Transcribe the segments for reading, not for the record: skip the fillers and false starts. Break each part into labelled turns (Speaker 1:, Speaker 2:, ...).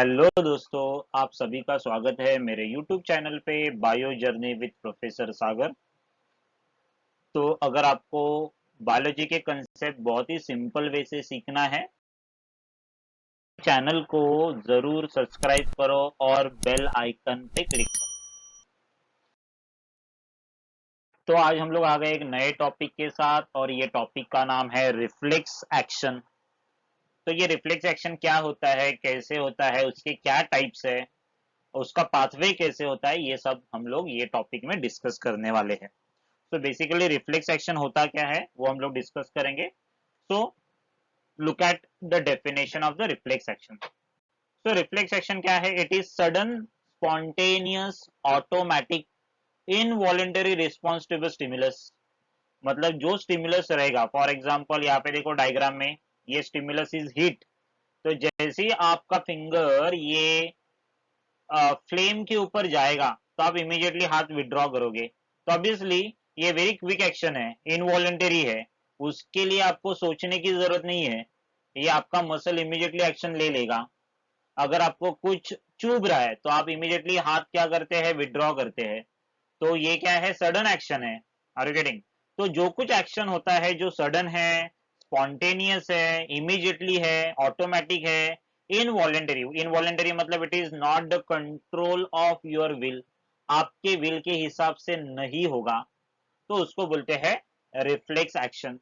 Speaker 1: Hello दोस्तों, आप सभी का स्वागत है मेरे YouTube चैनल पे बायो जर्नी विद प्रोफेसर सागर। तो अगर आपको बायोलॉजी के कंसेप्ट बहुत ही सिंपल वे से सीखना है, चैनल को जरूर सब्सक्राइब करो और बेल आइकन पे क्लिक करो। तो आज हम लोग आ गए एक नए टॉपिक के साथ और ये टॉपिक का नाम है रिफ्लेक्स एक्शन। तो ये रिफ्लेक्स एक्शन क्या होता है, कैसे होता है, उसके क्या टाइप्स है, उसका पाथवे कैसे होता है, ये सब हम लोग ये टॉपिक में डिस्कस करने वाले हैं। तो बेसिकली रिफ्लेक्स एक्शन होता क्या है वो हम लोग डिस्कस करेंगे। So look at the definition of the reflex action. So reflex action क्या है? It is sudden spontaneous automatic involuntary response to the stimulus. मतलब जो स्टिमुलस रहेगा, फॉर एग्जांपल यहाँ पे देखो डायग्राम में, ये स्टिमुलस इज हीट। तो जैसे ही आपका फिंगर ये फ्लेम के ऊपर जाएगा तो आप इमीडिएटली हाथ विड्रॉ करोगे। तो ऑब्वियसली ये वेरी क्विक एक्शन है, इनवॉलेंटरी है, उसके लिए आपको सोचने की जरूरत नहीं है, ये आपका मसल इमीडिएटली एक्शन ले लेगा। अगर आपको कुछ चुभ रहा है तो आप इमीडिएटली हाथ क्या करते हैं, विड्रॉ करते हैं। तो ये क्या है? सडन एक्शन है। Are you getting? तो जो कुछ एक्शन होता है जो सडन है, स्पॉन्टेनियस है, इमीडिएटली है, ऑटोमेटिक है, इनवॉलेंटरी, इनवॉलेंटरी मतलब it is not the control of your will, आपके विल के हिसाब से नहीं होगा, तो उसको बोलते हैं रिफ्लेक्स एक्शन।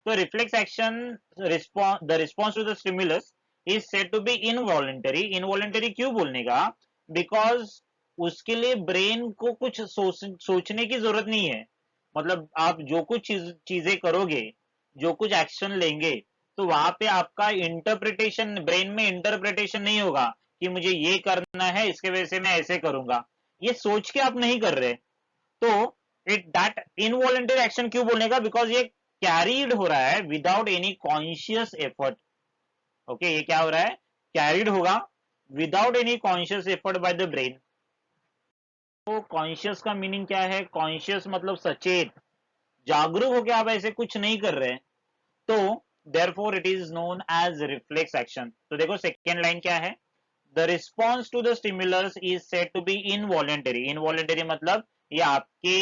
Speaker 1: तो reflex action, the response to the stimulus is said to be involuntary. Involuntary क्यों बोलने का? बिकॉज उसके लिए ब्रेन को कुछ सोचने की जरूरत नहीं है। मतलब आप जो कुछ चीजें करोगे, जो कुछ एक्शन लेंगे, तो वहां पे आपका इंटरप्रिटेशन, ब्रेन में इंटरप्रिटेशन नहीं होगा कि मुझे ये करना है, इसके वजह से मैं ऐसे करूंगा। ये सोच के आप नहीं कर रहे। तो इट दैट इनवॉलेंटरी एक्शन क्यों बोलने का? बिकॉज ये कैरीड हो रहा है without any conscious effort. Okay, ये क्या हो रहा है? कैरीड होगा without any conscious effort by the brain. तो कॉन्शियस का मीनिंग क्या है? कॉन्शियस मतलब सचेत, जागरूक होकर आप ऐसे कुछ नहीं कर रहे। तो therefore it is known as reflex action. तो देखो सेकेंड लाइन क्या है? The response to the stimulus is said to be involuntary. Involuntary मतलब ये आपके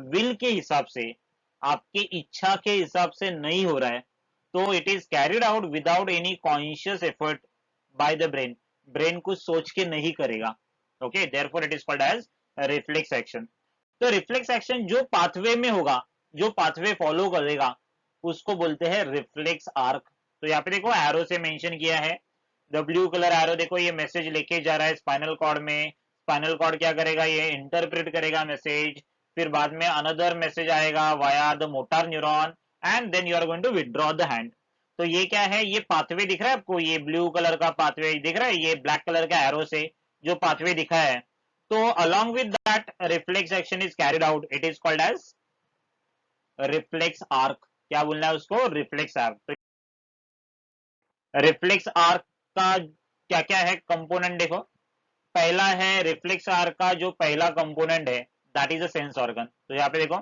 Speaker 1: विल के हिसाब से, आपके इच्छा के हिसाब से नहीं हो रहा है। तो it is carried out without any conscious effort by the brain. Brain कुछ सोच के नहीं करेगा। Okay, therefore it is called as reflex action. तो रिफ्लेक्स एक्शन जो पाथवे में होगा, जो पाथवे फॉलो करेगा, उसको बोलते हैं रिफ्लेक्स आर्क। तो यहाँ पे देखो एरो से मेंशन किया है, द ब्लू कलर एरो। देखो ये मैसेज लेके जा रहा है स्पाइनल कॉर्ड में। स्पाइनल कॉर्ड क्या करेगा? ये इंटरप्रेट करेगा मैसेज, फिर बाद में अनदर मैसेज आएगा via the motor neuron, and then you are going to withdraw the hand. तो ये क्या है? ये पाथवे दिख रहा है आपको, ये ब्लू कलर का पाथवे दिख रहा है, ये ब्लैक कलर का एरो से जो पाथवे दिखा है। तो along with that reflex action is carried out, it is called as reflex arc। क्या बोलना है उसको? Reflex arc. तो रिफ्लेक्स आर्क का क्या क्या है कंपोनेंट देखो। पहला है रिफ्लेक्स आर्क का जो पहला कंपोनेंट है, that is a sense organ. तो यहाँ पे देखो,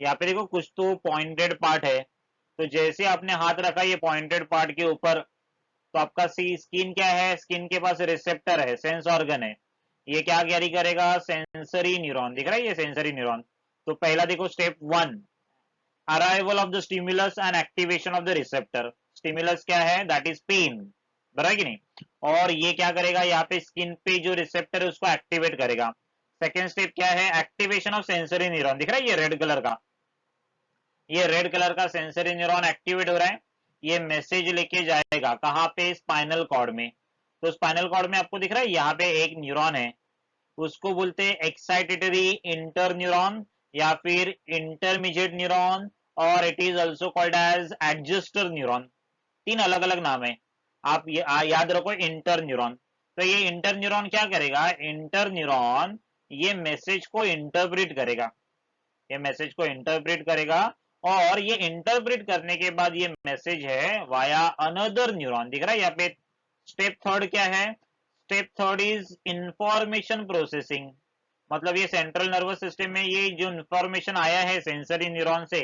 Speaker 1: यहाँ पे देखो कुछ तो पॉइंटेड पार्ट है। तो जैसे आपने हाथ रखा ये पॉइंटेड पार्ट के ऊपर, तो आपका सी स्किन क्या है? स्किन के पास रिसेप्टर है, सेंस ऑर्गन है। ये क्या कैरी करेगा? सेंसरी न्यूरॉन दिख रहा है, ये सेंसरी न्यूरॉन। तो पहला देखो step one, arrival of the stimulus and activation of the receptor. Stimulus क्या है? दैट इज पेन, बराबर कि नहीं? और ये क्या करेगा? यहाँ पे स्किन पे जो रिसेप्टर है उसको एक्टिवेट करेगा। सेकेंड स्टेप क्या है? एक्टिवेशन ऑफ सेंसरी न्यूरॉन दिख रहा है, ये रेड कलर का, ये रेड कलर का सेंसरी न्यूरॉन एक्टिवेट हो रहा है। ये मैसेज लेके जाएगा कहाँ पे? स्पाइनल कॉर्ड में। तो स्पाइनल कॉर्ड में आपको दिख रहा है यहाँ पे एक न्यूरॉन है, उसको बोलते हैं एक्साइटेटरी इंटर न्यूरॉन या फिर इंटरमीडिएट न्यूरॉन, और it is also called as adjuster neuron. तीन अलग अलग नाम है, आप याद रखो इंटर न्यूरॉन। तो ये इंटर न्यूरॉन क्या करेगा? इंटर न्यूरॉन ये मैसेज को इंटरप्रेट करेगा, ये मैसेज को इंटरप्रेट करेगा, और ये इंटरप्रेट करने के बाद ये मैसेज है वाया अनदर न्यूरॉन दिख रहा है यहाँ पे। स्टेप थर्ड क्या है? Step third is information processing. मतलब ये सेंट्रल नर्वस सिस्टम में ये जो इंफॉर्मेशन आया है सेंसरी न्यूरॉन से,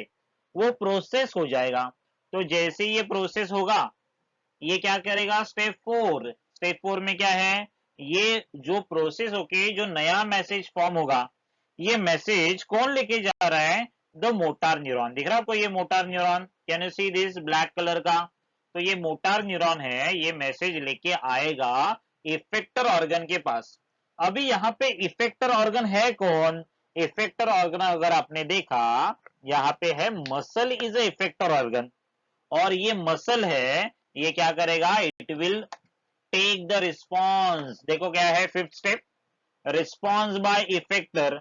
Speaker 1: वो प्रोसेस हो जाएगा। तो जैसे ये प्रोसेस होगा, ये क्या करेगा? स्टेप स्टेप 4 में क्या है, ये जो प्रोसेस होके जो नया मैसेज फॉर्म होगा, ये मैसेज कौन लेके जा रहा है, द मोटार न्यूरॉन। दिख रहा है आपको ये motor neuron, can you see this black colour का, तो ये मोटार न्यूरॉन है, ये मैसेज लेके आएगा इफेक्टर ऑर्गन के पास। अभी यहाँ पे इफेक्टर ऑर्गन है कौन, इफेक्टर ऑर्गन अगर आपने देखा यहाँ पे है muscle is a effector organ, और ये मसल है, ये क्या करेगा, it will take the response. देखो क्या है fifth step, response by effector.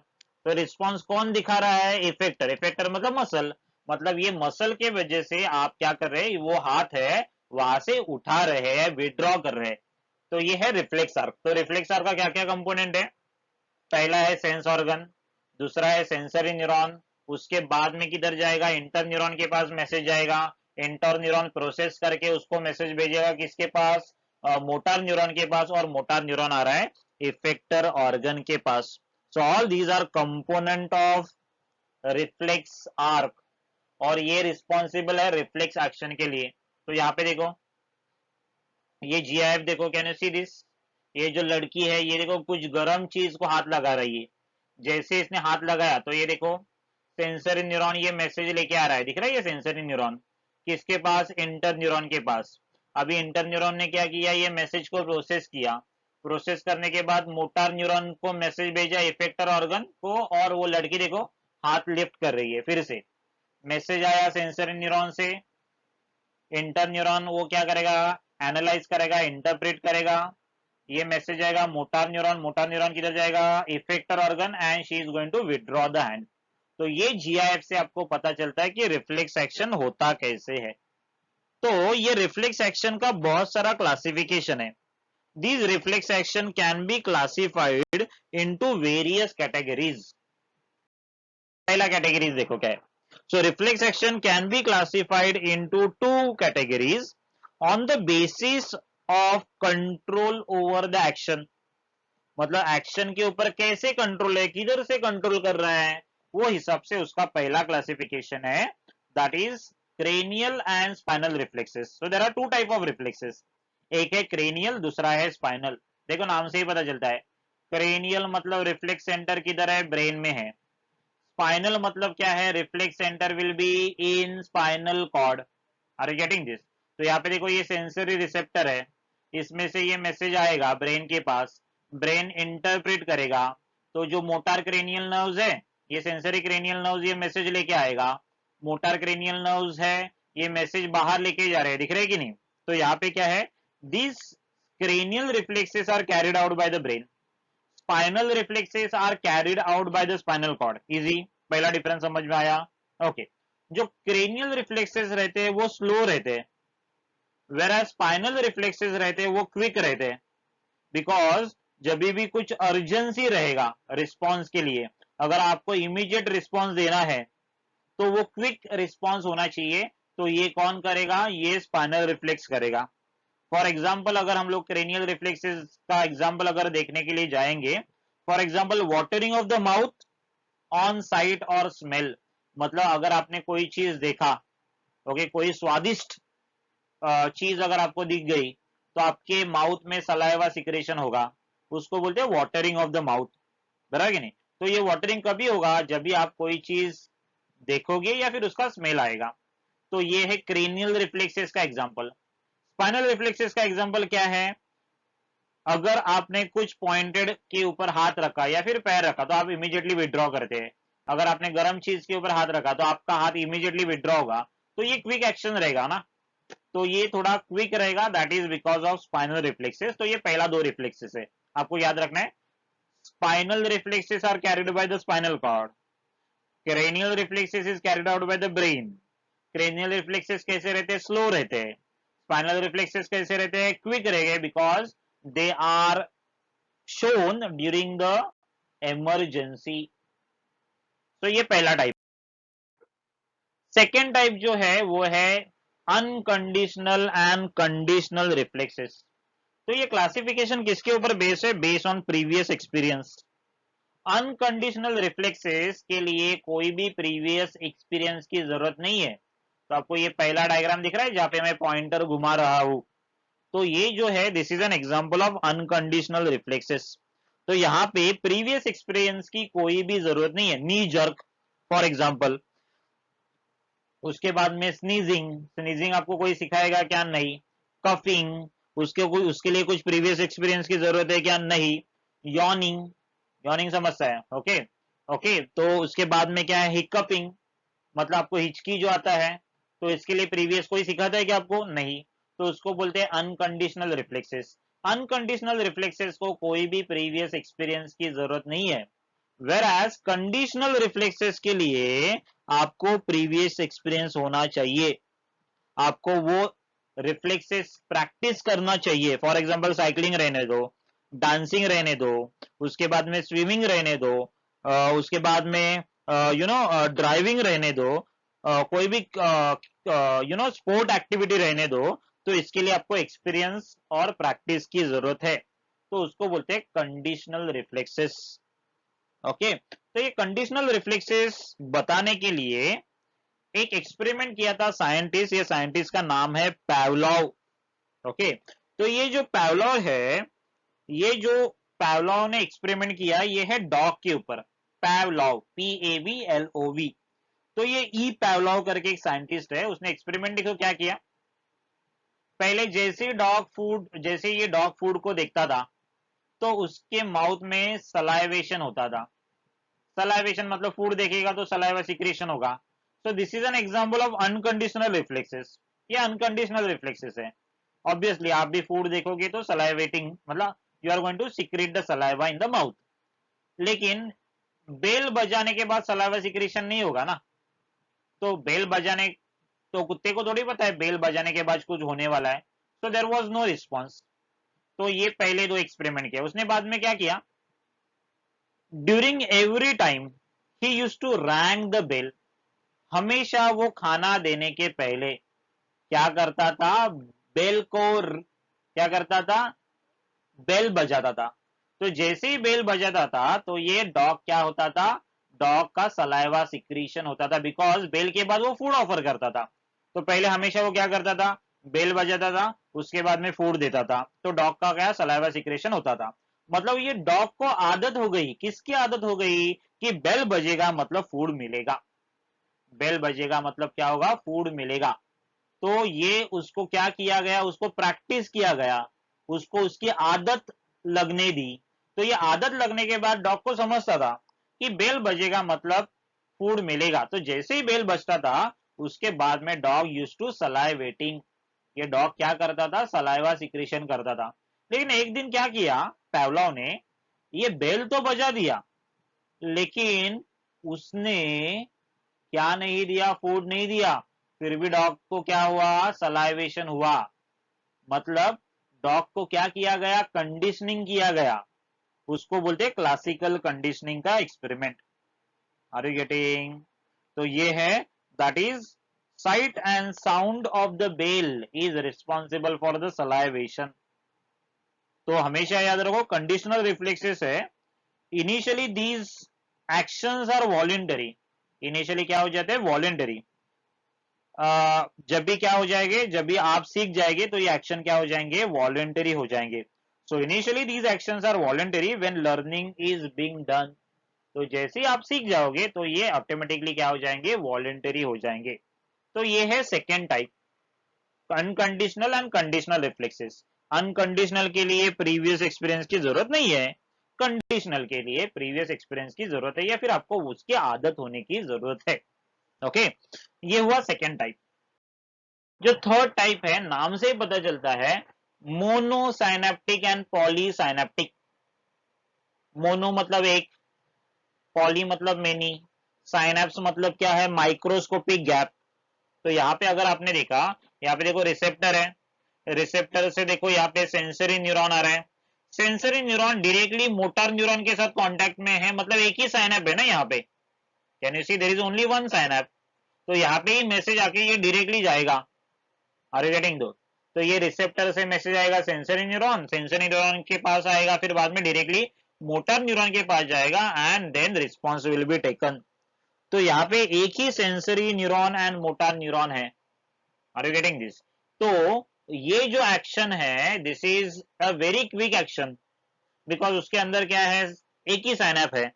Speaker 1: तो रिस्पॉन्स कौन दिखा रहा है, इफेक्टर, इफेक्टर मतलब मसल, मतलब ये मसल के वजह से आप क्या कर रहे हैं, वो हाथ है वहां से उठा रहे हैं, विड्रॉ कर रहे हैं। तो ये है रिफ्लेक्स आर्क। तो रिफ्लेक्स आर्क का क्या क्या कंपोनेंट है, पहला है सेंस ऑर्गन, दूसरा है सेंसरी न्यूरॉन, उसके बाद में किधर जाएगा, इंटर न्यूरॉन के पास मैसेज जाएगा, इंटर न्यूरॉन प्रोसेस करके उसको मैसेज भेजेगा किसके पास, मोटार न्यूरॉन के पास, और मोटार न्यूरॉन आ रहा है इफेक्टर ऑर्गन के पास। So all these are component of reflex arc, और ये रिस्पॉन्सिबल है रिफ्लेक्स एक्शन के लिए। तो यहाँ पे देखो ये जीआईएफ देखो, कैन यू सी दिस, ये जो लड़की है ये देखो कुछ गर्म चीज को हाथ लगा रही है, जैसे इसने हाथ लगाया तो ये देखो सेंसरी न्यूरॉन ये मैसेज लेके आ रहा है, दिख रहा है ये सेंसरी न्यूरॉन किसके पास, इंटर न्यूरॉन के पास। अभी इंटर न्यूरॉन ने क्या किया, ये मैसेज को प्रोसेस किया, प्रोसेस करने के बाद मोटार न्यूरॉन को मैसेज भेजा इफेक्टर ऑर्गन को, और वो लड़की देखो हाथ लिफ्ट कर रही है, फिर से मैसेज आया सेंसरी न्यूरॉन से, इंटर न्यूरॉन वो क्या करेगा, एनालाइज करेगा, इंटरप्रेट करेगा, ये मैसेज आएगा मोटार न्यूरॉन, मोटार न्यूरॉन किधर जाएगा, effector organ, and she is going to withdraw the hand. तो ये जीआईएफ से आपको पता चलता है कि रिफ्लेक्स एक्शन होता कैसे है। तो ये रिफ्लेक्स एक्शन का बहुत सारा क्लासिफिकेशन है। These reflex action can be classified into various categories. पहला कैटेगरीज देखो क्या है, so reflex action can be classified into two categories on the basis of control over the action। मतलब एक्शन के ऊपर कैसे कंट्रोल है, किधर से कंट्रोल कर रहा है, वो हिसाब से उसका पहला क्लासिफिकेशन है, that is cranial and spinal reflexes. So there are two type of reflexes, एक है क्रेनियल, दूसरा है स्पाइनल। देखो नाम से ही पता चलता है, क्रेनियल मतलब रिफ्लेक्स सेंटर किधर है, ब्रेन में है। स्पाइनल मतलब क्या है, reflex centre will be in spinal cord. Are you getting this. तो यहाँ पे देखो ये सेंसरी रिसेप्टर है, इसमें से ये मैसेज आएगा ब्रेन के पास, ब्रेन इंटरप्रेट करेगा, तो जो मोटार क्रेनियल नर्व्स है, ये सेंसरी क्रेनियल नर्व्स ये मैसेज लेके आएगा, मोटार क्रेनियल नर्व्स है ये मैसेज बाहर लेके जा रहे हैं, दिख रहे कि नहीं। तो यहाँ पे क्या है, this cranial reflexes are carried out by the brain, spinal reflexes are carried out by the spinal cord. Easy, पहला डिफरेंस समझ में आया। ओके, जो क्रेनियल रिफ्लेक्सेस रहते हैं वो स्लो रहते हैं, वेयर स्पाइनल रिफ्लेक्सेस रहते हैं वो क्विक रहते हैं, बिकॉज जब भी कुछ अर्जेंसी रहेगा रिस्पॉन्स के लिए, अगर आपको इमीडिएट रिस्पॉन्स देना है तो वो क्विक रिस्पॉन्स होना चाहिए, तो ये कौन करेगा, ये स्पाइनल रिफ्लेक्स करेगा। फॉर एग्जाम्पल अगर हम लोग क्रेनियल रिफ्लेक्सेस का एग्जाम्पल अगर देखने के लिए जाएंगे, for example watering of the mouth on site और स्मेल, मतलब अगर आपने कोई चीज देखा, ओके, कोई स्वादिष्ट चीज अगर आपको दिख गई तो आपके माउथ में सलाइवा सिक्रेशन होगा, उसको बोलते हैं वाटरिंग ऑफ द माउथ, बराबर कि नहीं। तो ये वाटरिंग कभी होगा, जब भी आप कोई चीज देखोगे या फिर उसका स्मेल आएगा। तो ये है क्रेनियल रिफ्लेक्सेस का एग्जाम्पल। स्पाइनल रिफ्लेक्सेस का एग्जाम्पल क्या है, अगर आपने कुछ पॉइंटेड के ऊपर हाथ रखा या फिर पैर रखा तो आप इमीडिएटली विड्रॉ करते हैं, अगर आपने गर्म चीज के ऊपर हाथ रखा तो आपका हाथ इमीडिएटली विड्रॉ होगा, तो ये क्विक एक्शन रहेगा ना, तो ये थोड़ा क्विक रहेगा, that is because of spinal reflexes. तो ये पहला दो रिफ्लेक्सेस है, आपको याद रखना है, spinal reflexes are carried by the spinal cord, cranial reflexes is carried out by the brain. Cranial reflexes कैसे रहते हैं, स्लो रहते हैं, स्पाइनल रिफ्लेक्सेस कैसे रहते हैं, क्विक रहेंगे, because they are shown during the emergency। तो ये पहला टाइप। सेकेंड टाइप जो है वो है अनकंडीशनल एंड कंडीशनल रिफ्लेक्सेस। तो ये क्लासिफिकेशन किसके ऊपर बेस है, base on previous experience. Unconditional reflexes के लिए कोई भी प्रीवियस एक्सपीरियंस की जरूरत नहीं है। तो आपको ये पहला डायग्राम दिख रहा है जहां पे मैं पॉइंटर घुमा रहा हूं, तो ये जो है this is an example of unconditional reflexes. तो यहाँ पे प्रीवियस एक्सपीरियंस की कोई भी जरूरत नहीं है। नी जर्क फॉर एग्जांपल, उसके बाद में स्नीजिंग, स्नीजिंग आपको कोई सिखाएगा क्या? नहीं। कफिंग, उसके लिए कुछ प्रीवियस एक्सपीरियंस की जरूरत है क्या? नहीं। यॉर्निंग, यॉर्निंग समझता है? Okay okay. तो उसके बाद में क्या है? हिकअपिंग, मतलब आपको हिचकी जो आता है, तो इसके लिए प्रीवियस कोई सिखाता है क्या आपको? नहीं। तो उसको बोलते हैं अनकंडीशनल रिफ्लेक्सेस। अनकंडीशनल रिफ्लेक्सेस को कोई भी प्रीवियस एक्सपीरियंस की जरूरत नहीं है। वेर एज कंडीशनल रिफ्लेक्सेस के लिए आपको प्रीवियस एक्सपीरियंस होना चाहिए, आपको वो रिफ्लेक्सेस प्रैक्टिस करना चाहिए। फॉर एग्जांपल साइकिलिंग रहने दो, डांसिंग रहने दो, उसके बाद में स्विमिंग रहने दो, उसके बाद में ड्राइविंग रहने दो, कोई भी स्पोर्ट एक्टिविटी रहने दो, तो इसके लिए आपको एक्सपीरियंस और प्रैक्टिस की जरूरत है। तो उसको बोलते हैं कंडीशनल रिफ्लेक्सेस। ओके, तो ये कंडीशनल रिफ्लेक्सेस बताने के लिए एक एक्सपेरिमेंट किया था साइंटिस्ट, ये साइंटिस्ट का नाम है पावलोव। ओके, तो ये जो पावलोव है, ये जो पावलोव ने एक्सपेरिमेंट किया, ये है डॉग के ऊपर। Pavlov, PAVLOV। तो ये ई पावलोव करके एक साइंटिस्ट है, उसने एक्सपेरिमेंट देखो क्या किया। पहले जैसे ये डॉग फूड को देखता था, तो उसके माउथ में सलाइवेशन होता था। सलाइवेशन मतलब फूड देखेगा तो सलाइवा सिक्रेशन होगा। So this is an example of unconditional reflexes. ये अनकंडीशनल रिफ्लेक्सेस है। ऑब्वियसली आप भी फूड देखोगे तो सलाइवेटिंग, मतलब you are going to secrete the saliva in the mouth. लेकिन बेल बजाने के बाद सलाइवा सिक्रेशन नहीं होगा ना। तो बेल बजाने, तो कुत्ते को थोड़ी पता है बेल बजाने के बाद कुछ होने वाला है। So there was no response. तो ये पहले दो एक्सपेरिमेंट किया उसने। बाद में क्या किया, during every time he used to rang the bell. हमेशा वो खाना देने के पहले क्या करता था, बेल को क्या करता था, बेल बजाता था। तो जैसे ही बेल बजाता था तो ये डॉग क्या होता था, डॉग का सलाइवा सिक्रीशन होता था, बिकॉज बेल के बाद वो फूड ऑफर करता था। तो पहले हमेशा वो क्या करता था, बेल बजाता था, उसके बाद में फूड देता था, तो डॉग का क्या सलाइवा सिक्रेशन होता था। मतलब ये डॉग को आदत हो गई, किसकी आदत हो गई, कि बेल बजेगा मतलब फूड मिलेगा। बेल बजेगा मतलब क्या होगा, फूड मिलेगा। तो ये उसको क्या किया गया, उसको प्रैक्टिस किया गया, उसको उसकी आदत लगने दी। तो ये आदत लगने के बाद डॉग को समझता था कि बेल बजेगा मतलब फूड मिलेगा। तो जैसे ही बेल बजता था उसके बाद में डॉग यूज टू सलाइवेटिंग। ये डॉग क्या करता था, सलाइवा सिक्रेशन करता था। लेकिन एक दिन क्या किया पावलोव ने, ये बेल तो बजा दिया, लेकिन उसने क्या नहीं दिया, फूड नहीं दिया। फिर भी डॉग को क्या हुआ, सलाइवेशन हुआ। मतलब डॉग को क्या किया गया, कंडीशनिंग किया गया। उसको बोलते हैं क्लासिकल कंडीशनिंग का एक्सपेरिमेंट। Are you getting? तो ये है, that is sight and sound of the bell is responsible for the salivation. तो हमेशा याद रखो कंडीशनल रिफ्लेक्सेस है, initially these actions are voluntary. Initially क्या हो जाते हैं, वॉलेंटरी। जब भी क्या हो जाएंगे, जब भी आप सीख जाएंगे तो ये एक्शन क्या हो जाएंगे, वॉलेंटरी हो जाएंगे। So initially these actions are voluntary when learning is being done. तो जैसे ही आप सीख जाओगे तो ये ऑटोमेटिकली क्या हो जाएंगे, वॉलेंटरी हो जाएंगे। तो ये है second type, unconditional and conditional reflexes. Unconditional के लिए प्रीवियस एक्सपीरियंस की जरूरत नहीं है, कंडीशनल के लिए प्रीवियस एक्सपीरियंस की जरूरत है, या फिर आपको उसकी आदत होने की जरूरत है। ओके, ये हुआ सेकेंड टाइप। जो थर्ड टाइप है, नाम से ही पता चलता है, मोनोसाइनेप्टिक एंड पॉलीसाइनेप्टिक। मोनो मतलब एक, पॉली मतलब मेनी, साइनेप्स मतलब क्या है, माइक्रोस्कोपिक गैप। तो यहाँ पे अगर आपने देखा, यहाँ पे देखो रिसेप्टर है, रिसेप्टर से देखो यहाँ पे सेंसरी न्यूरॉन आ रहा है। Sensory neuron directly motor neuron के साथ कांटेक्ट में है, मतलब एक ही साइनेप है ना यहाँ पे। Can you see, there is only one synapse. तो यहाँ पे ही मैसेज आके ये डायरेक्टली जाएगा। आर यू गेटिंग दो? तो ये रिसेप्टर से मैसेज आएगा सेंसरी न्यूरॉन, सेंसरी न्यूरॉन के पास आएगा, फिर बाद में डायरेक्टली मोटर न्यूरॉन के पास जाएगा, and then response will be taken. तो यहाँ पे एक ही sensory neuron and motor neuron है। Are you getting this? तो ये जो एक्शन है this is a very quick action, because उसके अंदर क्या है, एक ही साइनअप है।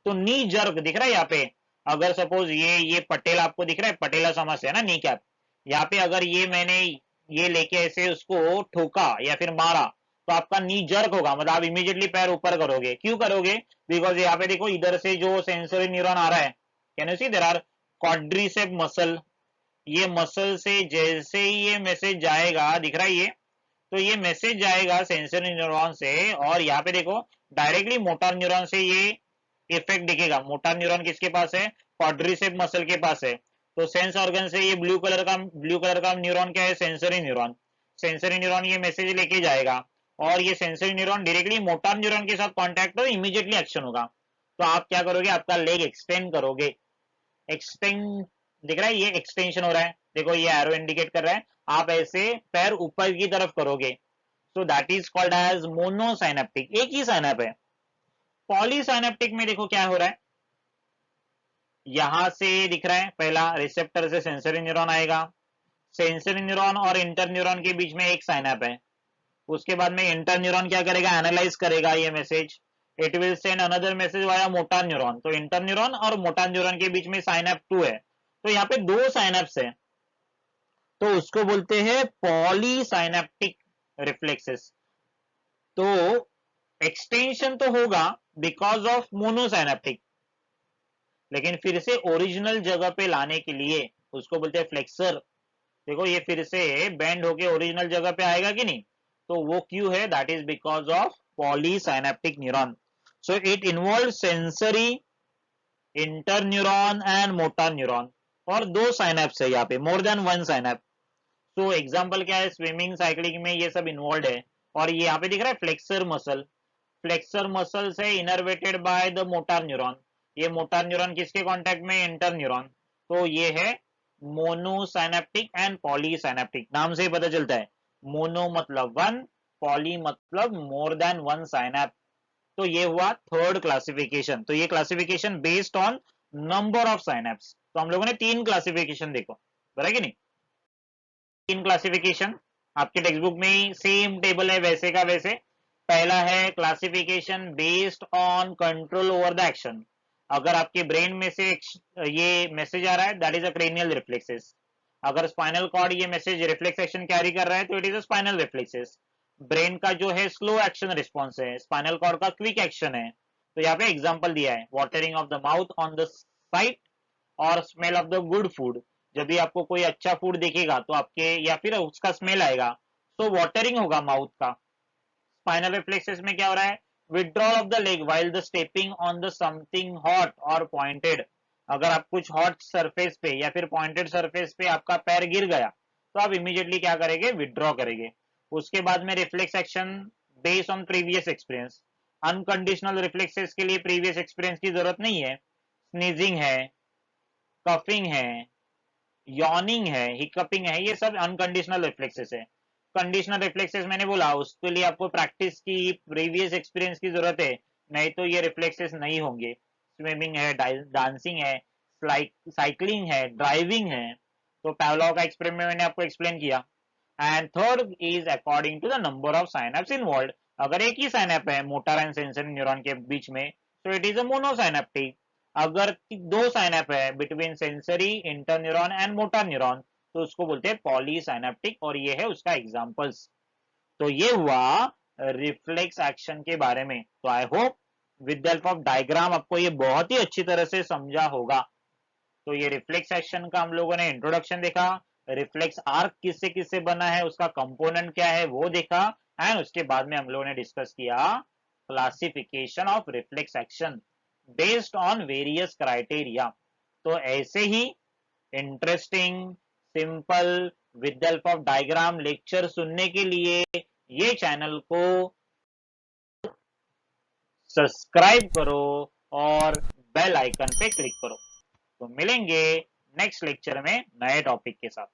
Speaker 1: तो नी जर्क दिख रहा है यहाँ पे, अगर सपोज ये पटेल आपको दिख रहा है, पटेला समस्या है ना, नी कैप, यहाँ पे अगर ये मैंने ये लेके ऐसे उसको ठोका या फिर मारा, तो आपका नी जर्क होगा, मतलब आप इमीडिएटली पैर ऊपर करोगे। क्यों करोगे? बिकॉज यहाँ पे देखो इधर से जो सेंसरी न्यूरॉन आ रहा है, can you see there are quadricep muscle, ये मसल से जैसे ही ये मैसेज जाएगा, दिख रहा है ये, तो ये मैसेज जाएगा सेंसरी न्यूरॉन से, और यहाँ पे देखो डायरेक्टली मोटर न्यूरॉन से ये इफेक्ट दिखेगा। मोटर न्यूरॉन किसके पास है? क्वाड्रिसेप मसल के पास है। तो सेंस ऑर्गन से ये ब्लू कलर का न्यूरॉन क्या है? Sensory neuron. सेंसरी न्यूरॉन ये मैसेज लेके जाएगा, और ये sensory neuron directly motor neuron के साथ कॉन्टैक्ट हो, इमीडिएटली एक्शन होगा। तो आप क्या करोगे? आपका लेग एक्सटेंड करोगे। एक्सटेंड दिख रहा है, ये एक्सटेंशन हो रहा है, देखो ये एरो इंडिकेट कर रहा है। आप ऐसे पैर ऊपर की तरफ करोगे, so that is called as monosynaptic, एक ही साइनैप है। पॉलीसाइनेप्टिक में देखो क्या हो रहा है, यहां से दिख रहा है, पहला रिसेप्टर से सेंसरी न्यूरॉन आएगा, सेंसरी न्यूरॉन और इंटर न्यूरॉन के बीच में एक साइनैप है। उसके बाद में इंटर न्यूरॉन क्या करेगा? एनालाइज करेगा ये message, it will send another message via motor neuron. तो इंटर न्यूरॉन और मोटर न्यूरॉन के बीच में साइनैप 2 है, तो यहाँ पे दो साइनैप्स है, तो उसको बोलते हैं पॉलीसाइनेप्टिक रिफ्लेक्सेस। तो एक्सटेंशन तो होगा बिकॉज ऑफ मोनोसाइनेप्टिक, लेकिन फिर से ओरिजिनल जगह पे लाने के लिए उसको बोलते हैं फ्लेक्सर। देखो ये फिर से बेंड होके ओरिजिनल जगह पे आएगा कि नहीं, तो वो क्यों है? That is because of polysynaptic neuron. So it involve sensory, inter neuron and motor neuron, और दो साइनेप्स है यहाँ पे, मोर देन वन साइनेप। तो एग्जाम्पल क्या है? स्विमिंग, साइकिलिंग में ये सब इन्वॉल्व है। और ये यहाँ पे दिख रहा है फ्लेक्सर मसल, फ्लेक्सर मसल से innervated by the motor neuron. ये मोटर न्यूरॉन किसके कांटेक्ट में? Inter neuron. तो ये है मोनोसाइनेप्टिक एंड पॉलीसाइनेप्टिक, नाम से ही पता चलता है। मोनो मतलब वन, पॉली मतलब मोर देन वन साइनेप। तो ये हुआ थर्ड क्लासिफिकेशन। तो ये classification based on number of synapse. तो हम लोगों ने तीन क्लासिफिकेशन देखो, बराबर कि नहीं? तीन क्लासिफिकेशन आपके टेक्स्ट बुक में ही सेम टेबल है, वैसे का वैसे। पहला है classification based on control over the action. अगर आपके ब्रेन में से ये मैसेज आ रहा है, that is a cranial reflexes. अगर स्पाइनल कॉर्ड ये मैसेज रिफ्लेक्स एक्शन कैरी कर रहा है, तो it is a spinal reflexes. Brain का जो है स्लो एक्शन रिस्पॉन्स है, स्पाइनल कॉर्ड का क्विक एक्शन है। तो यहाँ पे एग्जांपल दिया है, watering of the mouth on the sight और smell of the good food. जब भी आपको कोई अच्छा फूड दिखेगा तो आपके या फिर उसका स्मेल आएगा, तो वाटरिंग होगा माउथ का। स्पाइनल रिफ्लेक्सेस में क्या हो रहा है? Withdrawal of the leg while the stepping on the something hot और पॉइंटेड। अगर आप कुछ हॉट सरफेस पे या फिर पॉइंटेड सरफेस पे आपका पैर गिर गया, तो आप इमीडिएटली क्या करेंगे? विड्रॉ करेंगे। उसके बाद में reflex action based on previous experience. Unconditional reflexes के लिए प्रीवियस एक्सपीरियंस की जरूरत नहीं है। स्नीजिंग है, कफिंग है, यॉनिंग है, हिकअपिंग है, ये सब अनकंडीशनल रिफ्लेक्सेस है। कंडीशनल रिफ्लेक्सेस मैंने बोला उसके लिए आपको प्रैक्टिस की, प्रीवियस एक्सपीरियंस की जरूरत है, नहीं तो ये रिफ्लेक्सेस नहीं होंगे। स्विमिंग है, डांसिंग है, साइकिलिंग है, ड्राइविंग है। तो पावलोव का एक्सपेरिमेंट मैंने आपको एक्सप्लेन किया। And third is according to the number of synapse involve. अगर एक ही साइनैप है मोटर एंड सेंसरी न्यूरॉन के बीच में, तो इट इज अ मोनोसाइनेप्टिक। अगर दो साइनैप है between sensory, inter neuron and motor neuron, तो उसको बोलते हैं पॉलीसाइनेप्टिक, और ये है उसका एग्जांपल्स। तो ये हुआ रिफ्लेक्स एक्शन के बारे में। तो I hope with the help of diagram आपको ये बहुत ही अच्छी तरह से समझा होगा। तो ये रिफ्लेक्स एक्शन का हम लोगों ने इंट्रोडक्शन देखा, रिफ्लेक्स आर्क किससे किससे बना है, उसका कंपोनेंट क्या है वो देखा, एंड उसके बाद में हम लोगों ने डिस्कस किया classification of reflex action based on various criteria. तो ऐसे ही interesting, simple, with the help of diagram lecture सुनने के लिए ये चैनल को सब्सक्राइब करो और बेल आइकन पे क्लिक करो। तो मिलेंगे नेक्स्ट लेक्चर में नए टॉपिक के साथ।